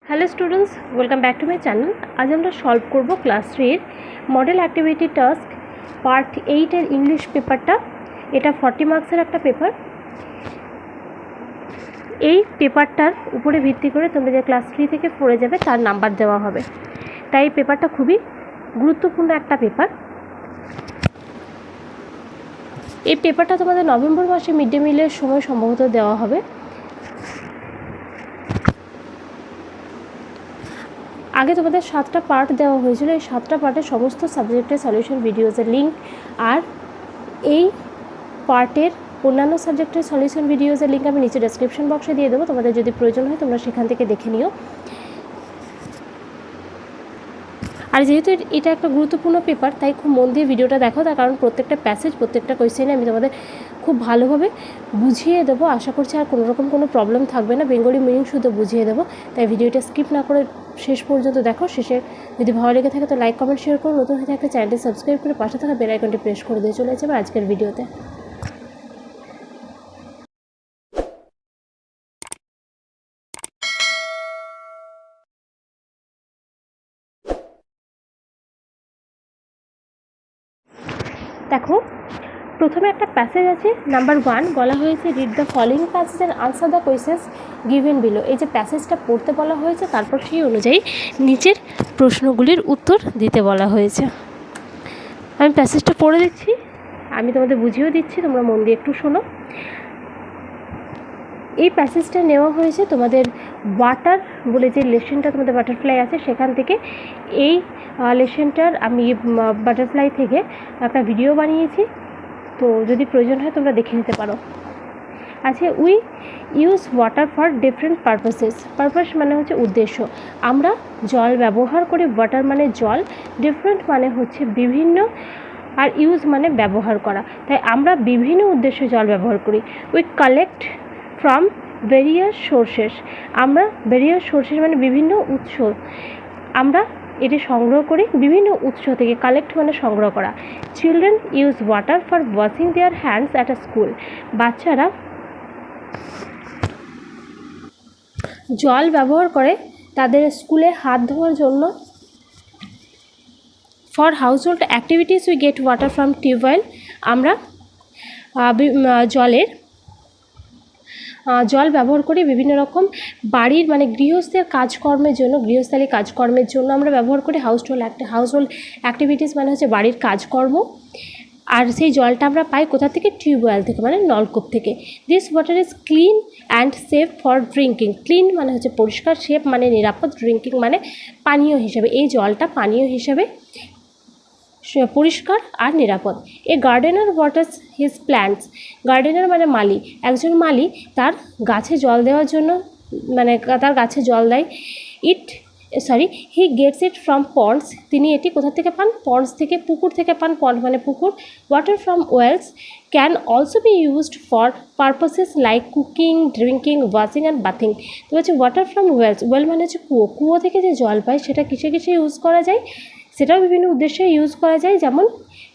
Hello students, welcome back to my channel. আজ আমরা solve করব class 3 model activity task part 8 এর English পেপারটা। এটা 40 মার্কসের একটা পেপার। এই পেপারটার উপরে ভিত্তি করে তোমরা যে ক্লাস 3 থেকে 4 যাবে তার নাম্বার দেওয়া হবে, তাই এই পেপারটা খুবই গুরুত্বপূর্ণ একটা পেপার। এই পেপারটা তোমাদের নভেম্বর মাসে মিড ডে মিলের সময় সম্ভবত দেওয়া হবে। আগে তোমাদের 7টা পার্ট দেওয়া হয়েছিল, এই 7টা পার্টের সমস্ত সাবজেক্টের সলিউশন ভিডিওসের লিঙ্ক আর এই পার্টের অন্যান্য সাবজেক্টের সলিউশন ভিডিওসের লিঙ্ক আমি নিচে ডেসক্রিপশন বক্সে দিয়ে দেবো। তোমাদের যদি প্রয়োজন হয় তোমরা সেখান থেকে দেখে নিও। আর যেহেতু এটা একটা গুরুত্বপূর্ণ পেপার, তাই খুব মন দিয়ে ভিডিওটা দেখো, তার কারণ প্রত্যেকটা প্যাসেজ, প্রত্যেকটা কোয়েশ্চেনে আমি তোমাদের খুব ভালোভাবে বুঝিয়ে দেবো। আশা করছি আর কোনোরকম কোনো প্রবলেম থাকবে না, বেঙ্গলি মিনিং শুধু বুঝিয়ে দেবো। তাই ভিডিওটা স্কিপ না করে শেষ পর্যন্ত দেখো। শেষে যদি ভালো লেগে থাকে তো লাইক, কমেন্ট, শেয়ার করো। নতুন হয়ে থাকলে চ্যানেলটি সাবস্ক্রাইব করে পাশে থাকা বেল আইকনটি প্রেস করে দিয়ে চলে যাবে আজকের ভিডিওতে। দেখো, প্রথমে একটা প্যাসেজ আছে, নাম্বার 1 বলা হয়েছে read the following passage and answer the questions given below. এই যে প্যাসেজটা পড়তে বলা হয়েছে, তারপর সেই অনুযায়ী নিচের প্রশ্নগুলির উত্তর দিতে বলা হয়েছে। আমি প্যাসেজটা পড়ে দিচ্ছি, আমি তোমাদের বুঝিয়েও দিচ্ছি, তোমরা মন দিয়ে একটু শোনো। এই প্যাসেজটা নেওয়া হয়েছে তোমাদের ওয়াটার বলে যে লেসনটা তোমাদের বাটারফ্লাই আছে সেখান থেকে। এই লেসনটার আমি বাটারফ্লাই থেকে একটা ভিডিও বানিয়েছি, তো যদি প্রয়োজন হয় তোমরা দেখে নিতে পারো। আচ্ছা, we use water for different purposes. Purpose মানে হচ্ছে উদ্দেশ্য। আমরা জল ব্যবহার করি, ওয়াটার মানে জল, ডিফারেন্ট মানে হচ্ছে বিভিন্ন, আর ইউজ মানে ব্যবহার করা। তাই আমরা বিভিন্ন উদ্দেশ্যে জল ব্যবহার করি। We collect from various sources. আমরা ভেরিয়াস সোর্সেস মানে বিভিন্ন উৎস, আমরা এটি সংগ্রহ করি বিভিন্ন উৎস থেকে। কালেক্ট মানে সংগ্রহ করা। Children use water for washing their hands at a school. বাচ্চারা জল ব্যবহার করে তাদের স্কুলে হাত ধোয়ার জন্য। For household activities we get water from tubewell. আমরা জল ব্যবহার করি বিভিন্ন রকম বাড়ির মানে গৃহস্থের কাজকর্মের জন্য, গৃহস্থালী কাজকর্মের জন্য আমরা ব্যবহার করি। হাউসহোল্ড অ্যাক্টিভিটিস মানে হচ্ছে বাড়ির কাজকর্ম। আর সেই জলটা আমরা পাই কোথা থেকে? টিউবওয়েল থেকে, মানে নলকূপ থেকে। This water is clean and safe for drinking. Clean মানে হচ্ছে পরিষ্কার, সেফ মানে নিরাপদ, ড্রিঙ্কিং মানে পানীয় হিসেবে। এই জলটা পানীয় হিসেবে পরিষ্কার আর নিরাপদ। A gardener waters his plants. Gardener মানে মালি। একজন মালি তার গাছে জল দেওয়ার জন্য, মানে তার গাছে জল দেয়। He gets it from ponds. তিনি এটি কোথা থেকে পান? পন্ডস থেকে, পুকুর থেকে পান। পন্ড মানে পুকুর। Water from wells can also be used for purposes like cooking, drinking, washing and bathing. তো হচ্ছে ওয়াটার ফ্রম ওয়েলস, ওয়েল মানে হচ্ছে কুয়ো। কুয়ো থেকে যে জল পায় সেটা কিসে কিসে ইউজ করা যায়? সেটাও বিভিন্ন উদ্দেশ্যে ইউজ করা যায়, যেমন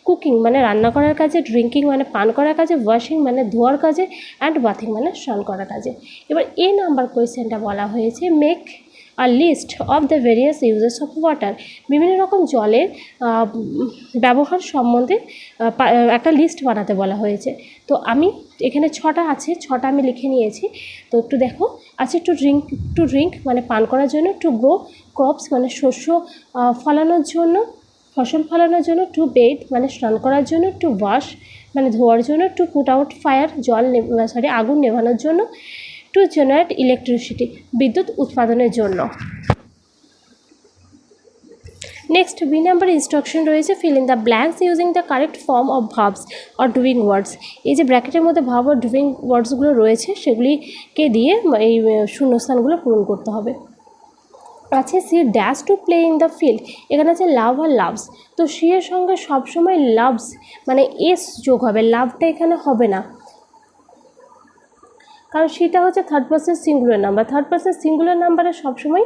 কুকিং মানে রান্না করার কাজে, ড্রিঙ্কিং মানে পান করার কাজে, ওয়াশিং মানে ধোয়ার কাজে, অ্যান্ড বাথিং মানে স্নান করার কাজে। এবার এ নাম্বার কোয়েশ্চেনটা বলা হয়েছে make a list of the various uses of water. বিভিন্ন রকম জলের ব্যবহার সম্বন্ধে একটা লিস্ট বানাতে বলা হয়েছে। তো আমি এখানে 6টা আছে, 6টা আমি লিখে নিয়েছি, তো একটু দেখো। আছে টু ড্রিঙ্ক মানে পান করার জন্য, টু গ্রো ক্রপস মানে শস্য ফলানোর জন্য, ফসল ফলানোর জন্য, টু বেথ মানে স্নান করার জন্য, টু ওয়াশ মানে ধোয়ার জন্য, টু পুট আউট ফায়ার আগুন নেভানোর জন্য, টু জেনারেট ইলেকট্রিসিটি বিদ্যুৎ উৎপাদনের জন্য। নেক্সট বি নাম্বার ইনস্ট্রাকশন রয়েছে feel in the blanks using the correct form of verbs or doing ওয়ার্ডস। এই যে ব্র্যাকেটের মধ্যে ভার্ব আর ডুইং ওয়ার্ডসগুলো রয়েছে সেগুলিকে দিয়ে এই শূন্যস্থানগুলো পূরণ করতে হবে। আছে C dash to play in the field. এখানে আছে লাভ আর লাভস। তো সি এর সঙ্গে সবসময় লাভস মানে এস যোগ হবে, লাভটা এখানে হবে না, কারণ সেটা হচ্ছে third person singular number. Third person singular নাম্বারে সবসময়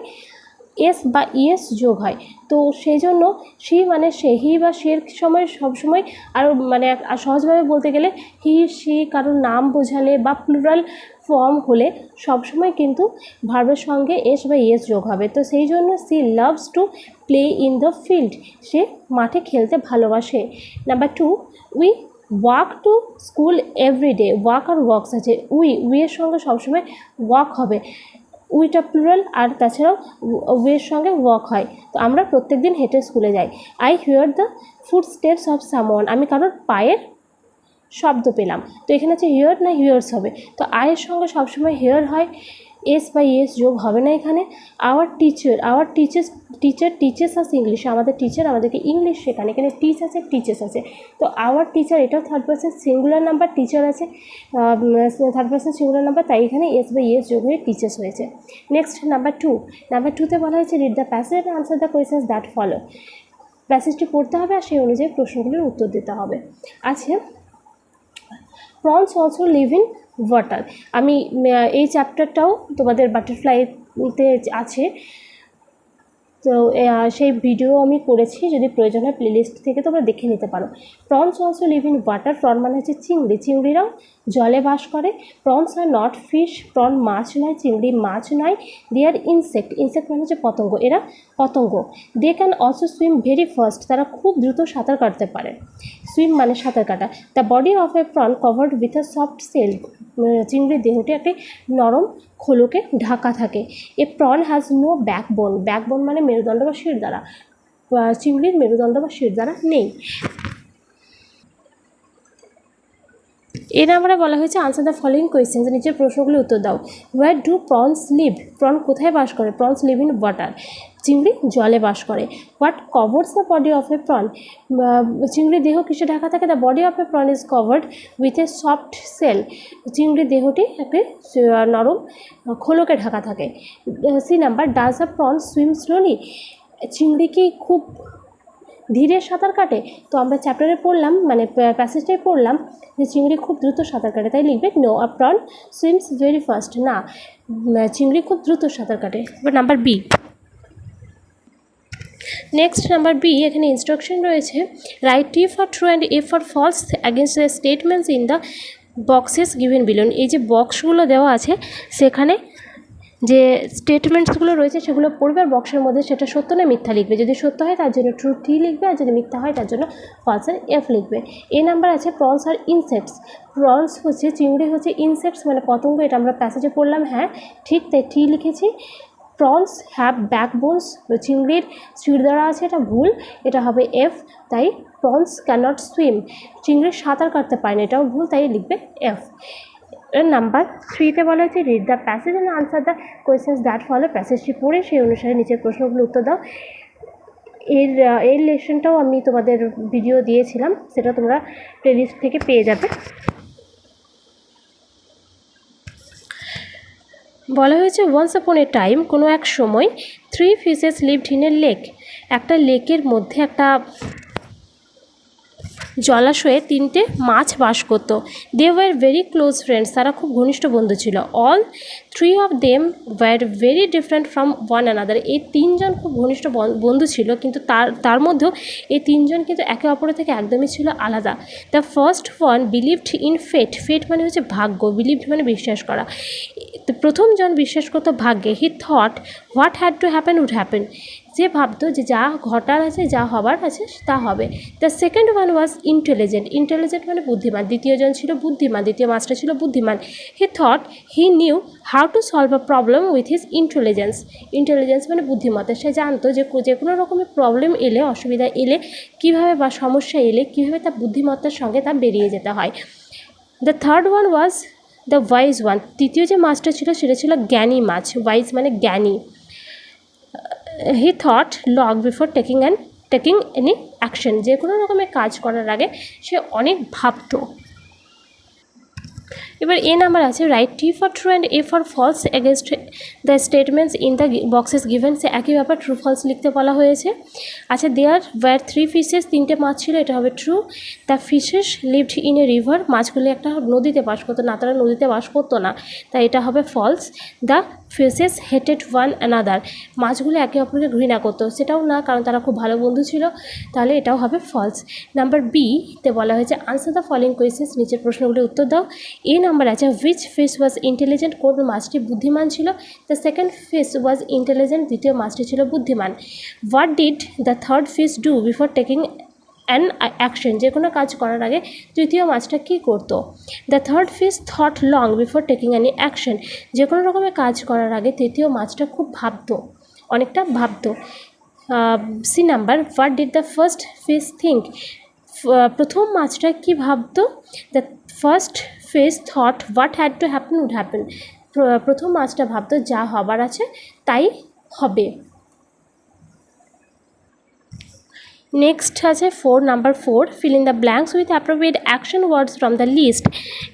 এস বা ইএস যোগ হয়। তো সেই জন্য সি মানে সে, হি বা সের সময় সবসময় আরও মানে সহজভাবে বলতে গেলে হি সি কারোর নাম বোঝালে বা প্লুরাল ফর্ম হলে সবসময় কিন্তু ভার্বের সঙ্গে এস বা ইএস যোগ হবে। তো সেই জন্য she loves to play in the field, সে মাঠে খেলতে ভালোবাসে। Number 2, we walk to school everyday. Walk আর ওয়াকস আছে, উইয়ের সঙ্গে সবসময় ওয়াক হবে, উইটা প্লুরাল আর তাছাড়াও উইয়ের সঙ্গে ওয়াক হয়। তো আমরা প্রত্যেক দিন হেঁটে স্কুলে যাই। I here the footsteps of someone, আমি কারোর পায়ের শব্দ পেলাম। তো এখানে আছে হিয়ার না হিয়ার্স হবে, তো আয়ের সঙ্গে সবসময় হিয়ার হয়, এস বা ইএস যোগ হবে না এখানে। Our teacher teaches us English, আমাদের টিচার আমাদেরকে ইংলিশ শেখান, এখানে টিচ আছে টিচেস আছে। তো আওয়ার টিচার এটাও third person singular number, teacher আছে থার্ড পারসন সিঙ্গুলার নাম্বার, তাই এখানে এস বা ইএস যোগ হয়ে টিচেস হয়েছে। নেক্সট নাম্বার 2তে বলা হয়েছে read the passage and answer the questions that follow. প্যাসেজটি পড়তে হবে আর সেই অনুযায়ী প্রশ্নগুলির উত্তর দিতে হবে। আছে prawns also live in water. আমি এই চ্যাপ্টারটাও তোমাদের বাটারফ্লাইতে আছে, তো সেই ভিডিও আমি করেছি, যদি প্রয়োজন হয় প্লেলিস্ট থেকে তোমরা দেখে নিতে পারো। Prawns also live in water, prawn মানে হচ্ছে চিংড়ি, চিংড়িরাও জলে বাস করে। Prawns are not fish, prawn মাছ নয়, চিংড়ি মাছ নয়। দে আর ইনসেক্ট, ইনসেক্ট মানে হচ্ছে পতঙ্গ, এরা পতঙ্গ। They can also swim very fast, তারা খুব দ্রুত সাঁতার কাটতে পারে, সুইম মানে সাঁতার কাটা। The body of a prawn covered with a soft shell, চিংড়ির দেহটি একটি নরম খোলকে ঢাকা থাকে। A prawn has no backbone, backbone মানে মেরুদণ্ড বা শিরদাঁড়া, চিংড়ির মেরুদণ্ড বা শিরদাঁড়া নেই। এর আমরা বলা হয়েছে আনসার দ্য ফলোয়িং কোয়েশ্চেন্স, নিচের প্রশ্নগুলি উত্তর দাও। Where do prawns live, prawn কোথায় বাস করে? প্রনস লিভ ইন ওয়াটার, চিংড়ি জলে বাস করে। What covers the body of a prawn, চিংড়ির দেহ কিসে ঢাকা থাকে? The body of a prawn is covered with a soft shell, চিংড়ির দেহটি একটি নরম খোলকে ঢাকা থাকে। C number, does a prawn swim slowly, চিংড়ি কি খুব ধীরে সাঁতার কাটে? তো আমরা চ্যাপ্টারে পড়লাম, মানে প্যাসেজটাই পড়লাম যে চিংড়ি খুব দ্রুত সাঁতার কাটে, তাই লিখবে no, a prawn swims very fast, না চিংড়ি খুব দ্রুত সাঁতার কাটে। এবার number B, next number B, এখানে ইনস্ট্রাকশন রয়েছে write T for true and F for false against the statements in the boxes given below. এই যে বক্সগুলো দেওয়া আছে সেখানে যে স্টেটমেন্টসগুলো রয়েছে সেগুলো পড়বে, আর বক্সের মধ্যে সেটা সত্য না মিথ্যা লিখবে। যদি সত্য হয় তার জন্য ট্রু টি লিখবে, আর যদি মিথ্যা হয় তার জন্য ফলসের এফ লিখবে। এ নাম্বার আছে প্রনস আর ইনসেক্টস, প্রনস হচ্ছে চিংড়ি, হচ্ছে ইনসেক্টস মানে পতঙ্গ, এটা আমরা প্যাসেজে পড়লাম, হ্যাঁ ঠিক, তাই টি লিখেছি। প্রনস হ্যাভ ব্যাকবোনস, চিংড়ির শিরদাঁড়া আছে, এটা ভুল, এটা হবে এফ, তাই প্রনস ক্যানট সুইম, চিংড়ি সাঁতার কাটতে পারে না, এটাও ভুল, তাই লিখবে এফ। নাম্বার 3তে বলা হয়েছে read the passage and answer the questions that follow, প্যাসেজটি পড়ে সেই অনুসারে নিচের প্রশ্নগুলো উত্তর দাও। এর লেসনটাও আমি তোমাদের ভিডিও দিয়েছিলাম, সেটা তোমরা প্লেলিস্ট থেকে পেয়ে যাবে। বলা হয়েছে ওয়ান্স আপন এ টাইম, কোনো এক সময় 3 fishes lived in a lake, একটা লেকের মধ্যে একটা জলাশয়ে 3টে মাছ বাস করত। They were very close friends, all খুব ঘনিষ্ঠ বন্ধু ছিল। অল 3 of them were very different from one another, এই 3জন খুব ঘনিষ্ঠ বন্ধু ছিল, কিন্তু তার মধ্যেও এই 3জন কিন্তু একে অপরের থেকে একদমই ছিল আলাদা। The first one believed in fate, fate মানে হচ্ছে ভাগ্য, বিলিভড মানে বিশ্বাস করা। তো প্রথমজন বিশ্বাস করতো ভাগ্যে। He thought what had to happen would happen, যে ভাবতো যে যা ঘটার আছে, যা হবার আছে তা হবে। The second one was intelligent, intelligent মানে বুদ্ধিমান, দ্বিতীয়জন ছিল বুদ্ধিমান, দ্বিতীয় মাছটা ছিল বুদ্ধিমান। He thought he knew how to solve a problem with his intelligence, intelligence মানে বুদ্ধিমত্তা, সে জানতো যে কোনো রকমের প্রবলেম এলে, অসুবিধা এলে কীভাবে বা সমস্যা এলে কীভাবে তার বুদ্ধিমত্তার সঙ্গে তা বেরিয়ে যেতে হয়। The third one was the wise one, তৃতীয় যে মাছটা ছিল সেটা ছিল জ্ঞানী মাছ, ওয়াইজ মানে জ্ঞানী। He thought long before taking any action, যে কোনো রকমের কাজ করার আগে সে অনেক ভাবতো। এবার এ নাম্বার আছে write T for true and F for false against the statements in the boxes given. সে একই ব্যাপার, ট্রু ফলস লিখতে বলা হয়েছে। আচ্ছা, দেয়ার ওয়্যার 3 ফিশেস, 3টে মাছ ছিল, এটা হবে true. The fishes lived in A river, মাছগুলি একটা নদীতে বাস করতো না, তারা নদীতে বাস করতো না, তাই এটা হবে false. The fishes hated one another, মাছগুলি একে অপরকে ঘৃণা করতো, সেটাও না, কারণ তারা খুব ভালো বন্ধু ছিল, তাহলে এটাও হবে ফলস। নাম্বার বি তে বলা হয়েছে আনসার দ্য ফলোইং কোয়েশ্চেন্স, নিচের প্রশ্নগুলির উত্তর দাও। এ নাম্বার আছে হুইচ ফিশ ওয়াজ ইন্টেলিজেন্ট, কোন মাছটি বুদ্ধিমান ছিল। The second fish was intelligent, দ্বিতীয় মাছটি ছিল বুদ্ধিমান। What did the third fish do before taking an action, যে কোনো কাজ করার আগে তৃতীয় মাছটা কী করতো। The third fish thought long before taking any action, যে কোনো রকমের কাজ করার আগে তৃতীয় মাছটা খুব ভাবতো, অনেকটা ভাবতো। C number what did the first fish think, প্রথম মাছটা কী ভাবতো। The first fish thought what had to happen would happen, প্রথম মাছটা ভাবতো যা হবার আছে তাই হবে। নেক্সট আছে number 4 fill in the blanks with appropriate action words from the list.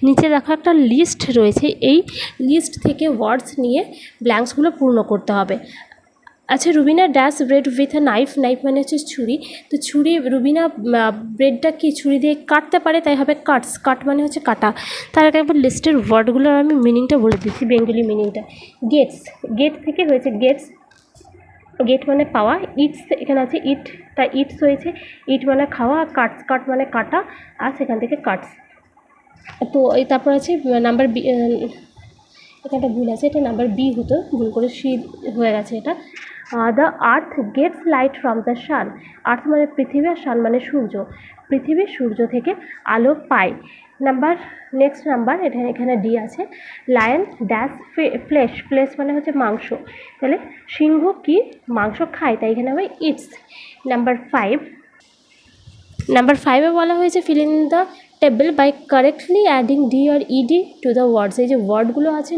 নিচে দেখো একটা লিস্ট রয়েছে, এই লিস্ট থেকে ওয়ার্ডস নিয়ে ব্ল্যাঙ্কসগুলো পূর্ণ করতে হবে। আচ্ছা, Rubina dash bread with a knife, knife মানে হচ্ছে ছুরি, তো ছুরি, রুবিনা ব্রেডটা কি ছুরি দিয়ে কাটতে পারে, তাই হবে কাটস, কাট মানে হচ্ছে কাটা। তার আগে একবার লিস্টের ওয়ার্ডগুলোর আমি মিনিংটা বলে দিচ্ছি, বেঙ্গলি মিনিংটা। গেটস, গেট থেকে হয়েছে গেটস, গেট মানে পাওয়া। ইটস, এখানে আছে ইট, তাই ইটস হয়েছে, ইট মানে খাওয়া, কাটস, কাট মানে কাটা, আর সেখান থেকে কাটস। তো এই তারপর আছে নাম্বার বি, এখানটা ভুল আছে, এটা নাম্বার বি হতো, ভুল করে সি হয়ে গেছে এটা। The earth gets light from the sun, earth মানে পৃথিবী আর সান মানে সূর্য, পৃথিবী সূর্য থেকে আলো পায়। নেক্সট নাম্বার, এখানে ডি আছে লায়ন ড্যাশ ফ্লেশ, ফ্লেশ মানে হচ্ছে মাংস, তাহলে সিংহ কি মাংস খায়, তাই এখানে হবে ইটস। নাম্বার 5 বলা হয়েছে fill in the table by correctly adding D or ED to the words. এই যে ওয়ার্ডগুলো আছে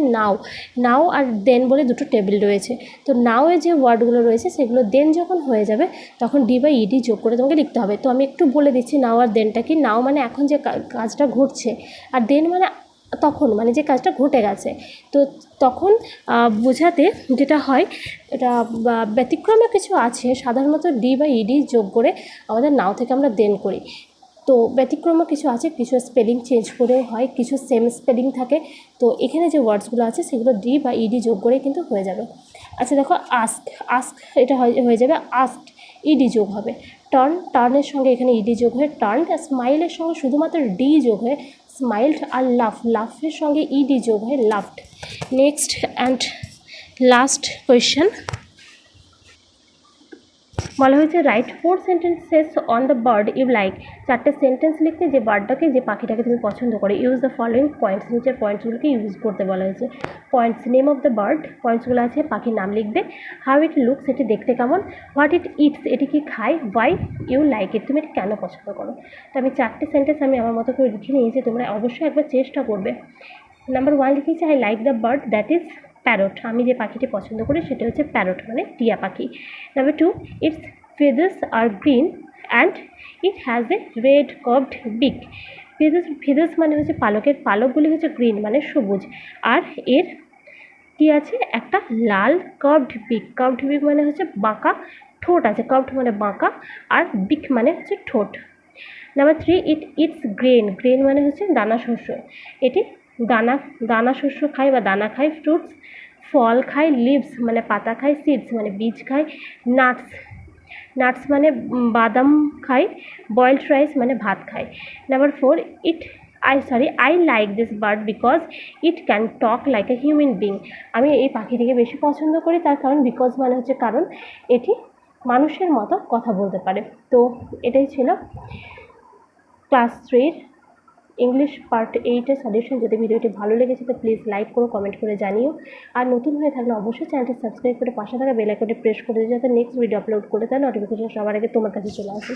নাও আর দেন বলে দুটো টেবিল রয়েছে, তো নাও এর যে ওয়ার্ডগুলো রয়েছে সেগুলো দেন যখন হয়ে যাবে তখন ডি বা ইডি যোগ করে তোমাকে লিখতে হবে। তো আমি একটু বলে দিচ্ছি নাও আর দেনটা কি। নাও মানে এখন যে কাজটা ঘটছে, আর দেন মানে তখন, মানে যে কাজটা ঘটে গেছে। তো তখন বোঝাতে যেটা হয়, এটা ব্যতিক্রমে কিছু আছে, সাধারণত ডি বা ইডি যোগ করে আমাদের নাও থেকে আমরা দেন করি। তো ব্যতিক্রমে কিছু আছে, কিছু স্পেলিং চেঞ্জ করে হয়, কিছু সেম স্পেলিং থাকে। তো এখানে যে ওয়ার্ডসগুলো আছে সেগুলো ডি বা ইডি যোগ করে কিন্তু হয়ে যাবে। আচ্ছা দেখো, আস্ক এটা হয়ে যাবে আস্কড, ইডি যোগ হবে। টার্নের সঙ্গে এখানে ইডি যোগ হয়ে টার্ন, স্মাইলের সঙ্গে শুধুমাত্র ডি যোগ হয়ে স্মাইলড, আর লাফের সঙ্গে ইডি যোগ হয়ে laughed. Next and last question বলা হয়েছে write 4 sentences on the bird you like, 4টে সেন্টেন্স লিখতে যে বার্ডটাকে, যে পাখিটাকে তুমি পছন্দ করো। ইউজ দ্য ফলোয়িং পয়েন্টস, নিচের পয়েন্টসগুলোকে ইউজ করতে বলা হয়েছে। Points, name of the bird, পয়েন্টসগুলো আছে পাখির নাম লিখবে। হাউ ইট লুকস, এটি দেখতে কেমন। হোয়াট ইট ইটস, এটি কি খায়। ওয়াই ইউ লাইক ইট, তুমি এটি কেন পছন্দ করো। তো আমি 4টে সেন্টেন্স আমি আমার মতো করে লিখে নিয়েছি, তোমরা অবশ্যই একবার চেষ্টা করবে। নাম্বার 1 লিখেছি I like the bird that is parrot, আমি যে পাখিটি পছন্দ করি সেটা হচ্ছে প্যারট মানে টিয়া পাখি। Number 2 it's feathers are green and it has a red curved beak. feathers মানে হচ্ছে পালকের, পালকগুলি হচ্ছে গ্রিন মানে সবুজ, আর এর কি আছে একটা লাল কার্ভড বিক, কার্ভড বিক মানে হচ্ছে বাঁকা ঠোঁট আছে, কার্ভড মানে বাঁকা, আর বিক মানে হচ্ছে ঠোঁট। নাম্বার 3 ইটস গ্রেন, গ্রেন মানে হচ্ছে দানা শস্য, এটি দানা শস্য খায় বা দানা খায়। ফ্রুটস ফল খায়। লিভস মানে পাতা খায়। সিডস মানে বীজ খায়। নাটস মানে বাদাম খায়। বয়েলড রাইস মানে ভাত খায়। Number 4 I like this bird because it can talk like a human being, আমি এই পাখিটিকে বেশি পছন্দ করি তার কারণ, বিকজ মানে হচ্ছে কারণ, এটি মানুষের মতো কথা বলতে পারে। তো এটাই ছিল ক্লাস 3 ইংলিশ পার্ট 8-এর সলিউশন। যদি ভিডিওটি ভালো লেগেছে তো প্লিজ লাইক করো, কমেন্ট করে জানিও, আর নতুন হয়ে থাকলে অবশ্যই চ্যানেলটি সাবস্ক্রাইব করে পাশে থাকা বেল আইকনটি প্রেস করে দিও, যাতে নেক্সট ভিডিও আপলোড করে তার নোটিফিকেশন সবার আগে তোমার কাছে চলে আসে।